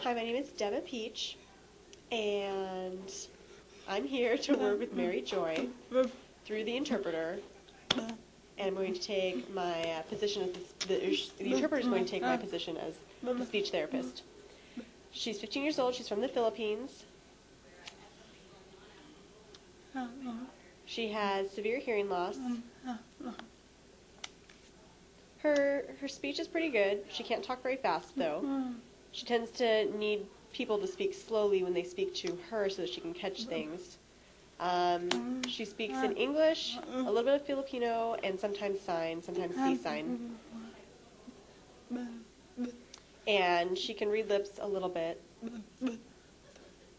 Hi, my name is Sprd Pietsch, and I'm here to work with Mary Joy through the interpreter. And I'm going to take my position as the interpreter is going to take my position as the speech therapist. She's 15 years old. She's from the Philippines. She has severe hearing loss. Her speech is pretty good. She can't talk very fast, though. She tends to need people to speak slowly when they speak to her so that she can catch things. She speaks in English, a little bit of Filipino, and sometimes sign, sometimes C sign. And she can read lips a little bit.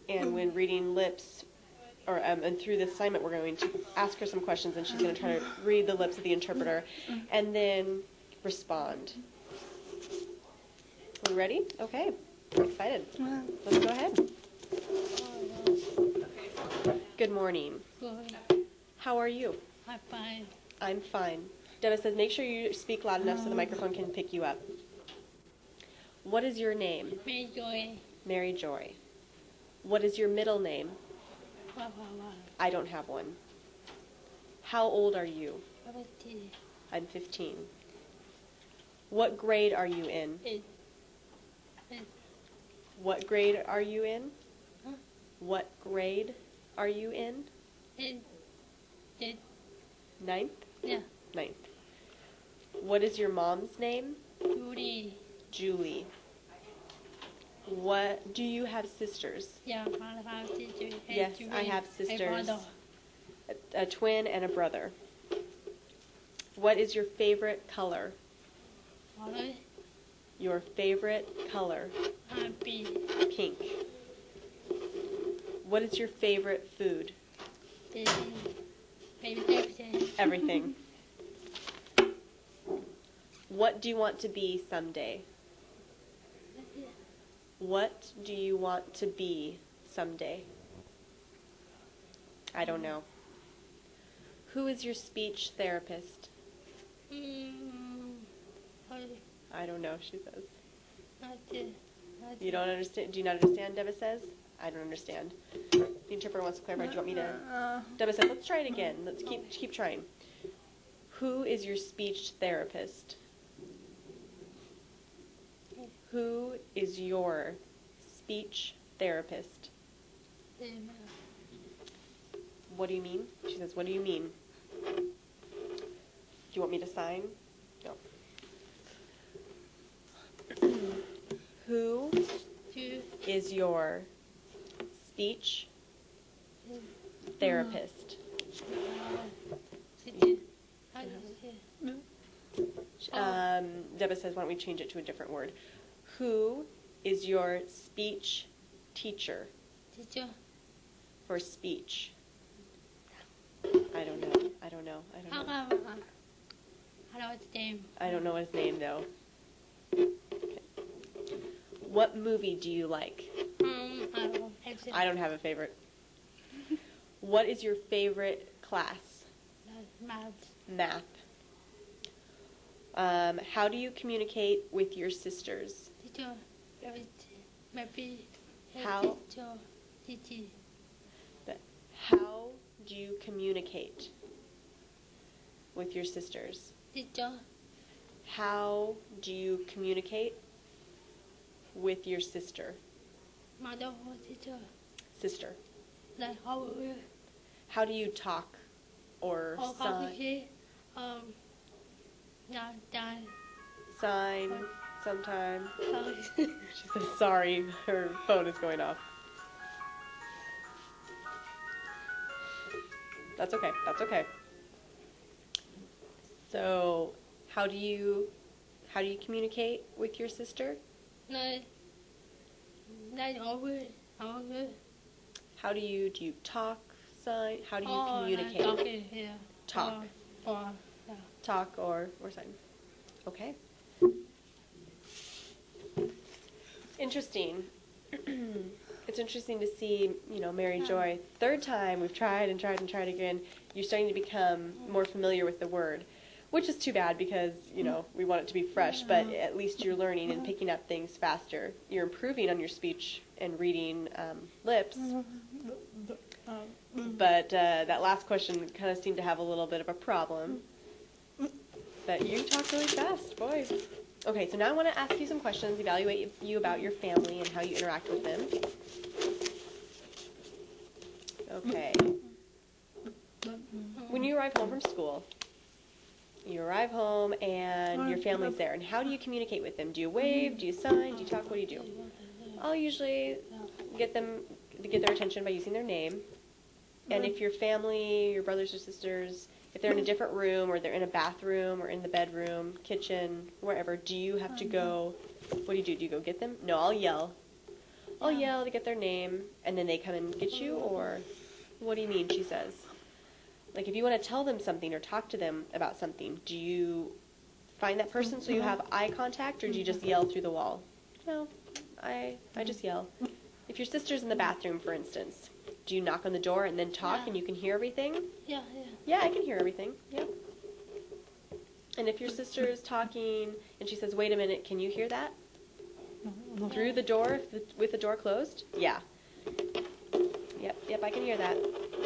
And when reading lips, and through this assignment, we're going to ask her some questions, and she's going to try to read the lips of the interpreter, and then respond. Are we ready? Okay. I'm excited. Let's go ahead. Good morning. Good. How are you? I'm fine. I'm fine. Debba says, make sure you speak loud enough so the microphone can pick you up. What is your name? Mary Joy. Mary Joy. What is your middle name? Wow. I don't have one. How old are you? 17. I'm 15. What grade are you in? 8. What grade are you in? Huh? What grade are you in? 8. Ninth? Yeah. Ninth. What is your mom's name? Judy. Julie. What, do you have sisters? Yeah, I have sister. Yes, I have sisters. A twin and a brother. What is your favorite color? Father. Your favorite color? Happy. Pink. What is your favorite food? Baby. Everything. What do you want to be someday? What do you want to be someday? I don't know. Who is your speech therapist? I don't know, she says. You don't understand? Do you not understand, Debba says? I don't understand. The interpreter wants to clarify. Do you want me to? Debba says, let's try it again. Let's keep trying. Who is your speech therapist? Who is your speech therapist? What do you mean? She says, what do you mean? Do you want me to sign? No. Who is your speech therapist? Debba says, why don't we change it to a different word? Who is your speech teacher? Teacher. For speech. I don't know. I don't know his name. I don't know his name, though. Okay. What movie do you like? I don't have a favorite. What is your favorite class? Math. How do you communicate with your sisters? How do you communicate with your sisters? How do you communicate with your sister? Sister. How do you talk or sign? Sign sometime. She says, sorry, her phone is going off. That's okay. That's okay. So, how do you communicate with your sister? How do you talk, sign? How do you communicate? Talk. Talk or sign. Okay. It's interesting. It's interesting to see, Mary Joy. Third time we've tried and tried and tried again. You're starting to become more familiar with the word. which is too bad because, you know, we want it to be fresh, but at least you're learning and picking up things faster. You're improving on your speech and reading lips. But that last question kind of seemed to have a little bit of a problem. But you talk really fast, boy. Okay, so now I want to ask you some questions, evaluate you about your family and how you interact with them. Okay. When you arrive home from school, you arrive home and your family's there, and how do you communicate with them? Do you wave? Do you sign? Do you talk? What do you do? I'll usually get their attention by using their name. And if your family, your brothers or sisters, if they're in a different room or they're in a bathroom or in the bedroom, kitchen, wherever, do you have to go, what do you do? Do you go get them? No, I'll yell. I'll yell to get their name, and then they come and get you, or what do you mean, she says? Like, if you want to tell them something or talk to them about something, do you find that person so you have eye contact, or do you just yell through the wall? No, I just yell. If your sister's in the bathroom, for instance, do you knock on the door and then talk and you can hear everything? Yeah. Yeah, I can hear everything. Yep. And if your sister is talking and she says, wait a minute, can you hear that? Through the door, with the door closed? Yeah. Yep, I can hear that.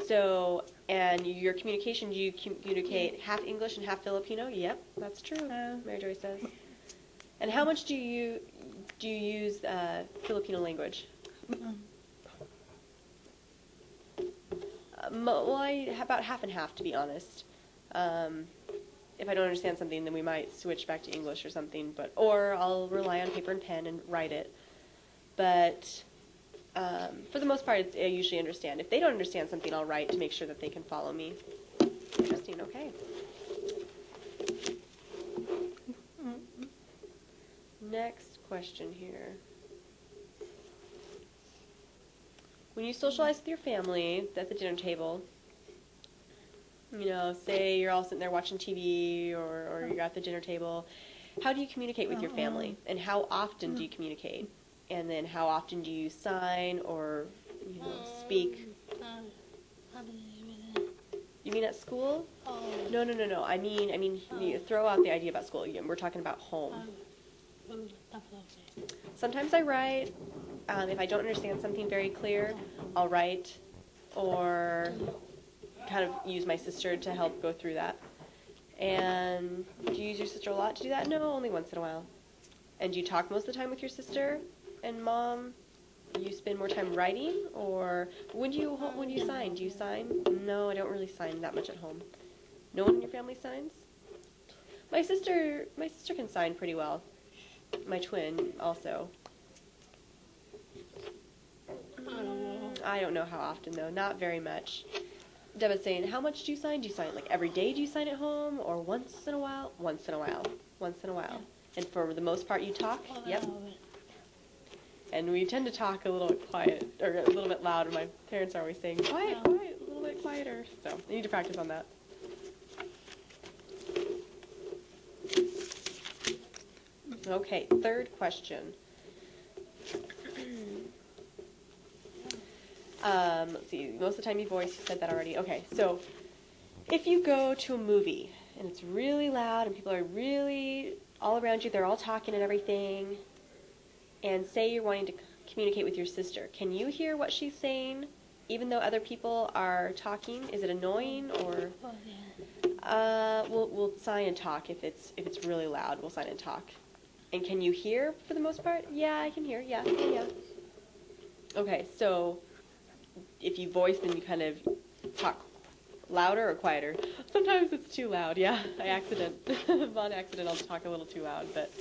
So, and your communication, do you communicate half English and half Filipino? Yep, that's true, Mary Joy says. And how much do you use Filipino language? About half and half, to be honest. If I don't understand something, then we might switch back to English or something, or I'll rely on paper and pen and write it. But for the most part, I usually understand. If they don't understand something, I'll write to make sure that they can follow me. Interesting, okay. Next question here. When you socialize with your family at the dinner table, you know, say you're all sitting there watching TV or you're at the dinner table, how do you communicate with your family? And how often do you communicate? And then how often do you sign or, you know, speak? You mean at school? No. I mean, you throw out the idea about school. We're talking about home. Sometimes I write. If I don't understand something very clear, I'll write or kind of use my sister to help go through that. And do you use your sister a lot to do that? No, only once in a while. And do you talk most of the time with your sister and mom? You spend more time writing, or when do you sign? Do you sign? No, I don't really sign that much at home. No one in your family signs? My sister can sign pretty well. My twin also. I don't know how often, though. Not very much. Deba's saying, how much do you sign? Do you sign like every day? Do you sign at home, or once in a while? Once in a while. And for the most part, you talk? Yep. And we tend to talk a little bit quiet, or a little bit loud, and my parents are always saying, quiet, a little bit quieter. So I need to practice on that. Okay, third question. Let's see, most of the time you said that already. Okay, so if you go to a movie and it's really loud and people are really all around you, they're all talking and everything, and say you're wanting to communicate with your sister, can you hear what she's saying even though other people are talking? Is it annoying, or we'll sign and talk if it's really loud. We'll sign and talk. And can you hear for the most part? Yeah, I can hear. Yeah. Okay, so if you voice, then you kind of talk louder or quieter. Sometimes it's too loud. Yeah, on accident, I'll talk a little too loud, but.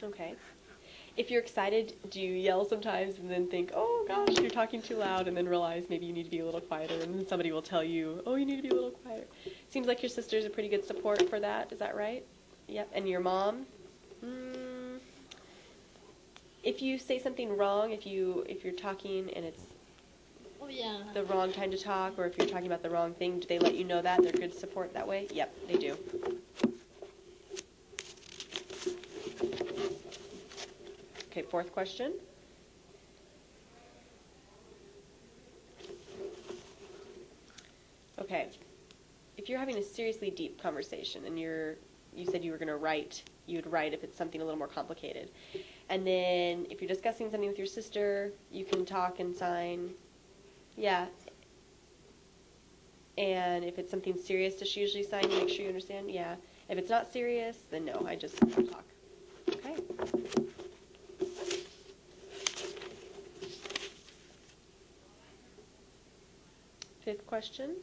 Okay. If you're excited, do you yell sometimes and then think, oh gosh, you're talking too loud, and then realize maybe you need to be a little quieter, and then somebody will tell you, oh, you need to be a little quieter. Seems like your sister's a pretty good support for that. Is that right? Yep. And your mom? If you say something wrong, if you're talking and it's the wrong time to talk, or if you're talking about the wrong thing, do they let you know that? They're good support that way? Yep, they do. Okay, fourth question. Okay. If you're having a seriously deep conversation and you said you were going to write, you'd write if it's something a little more complicated. And then if you're discussing something with your sister, you can talk and sign. Yeah. And if it's something serious, does she usually sign to make sure you understand? Yeah. If it's not serious, then no, I just talk. Okay. Fifth question.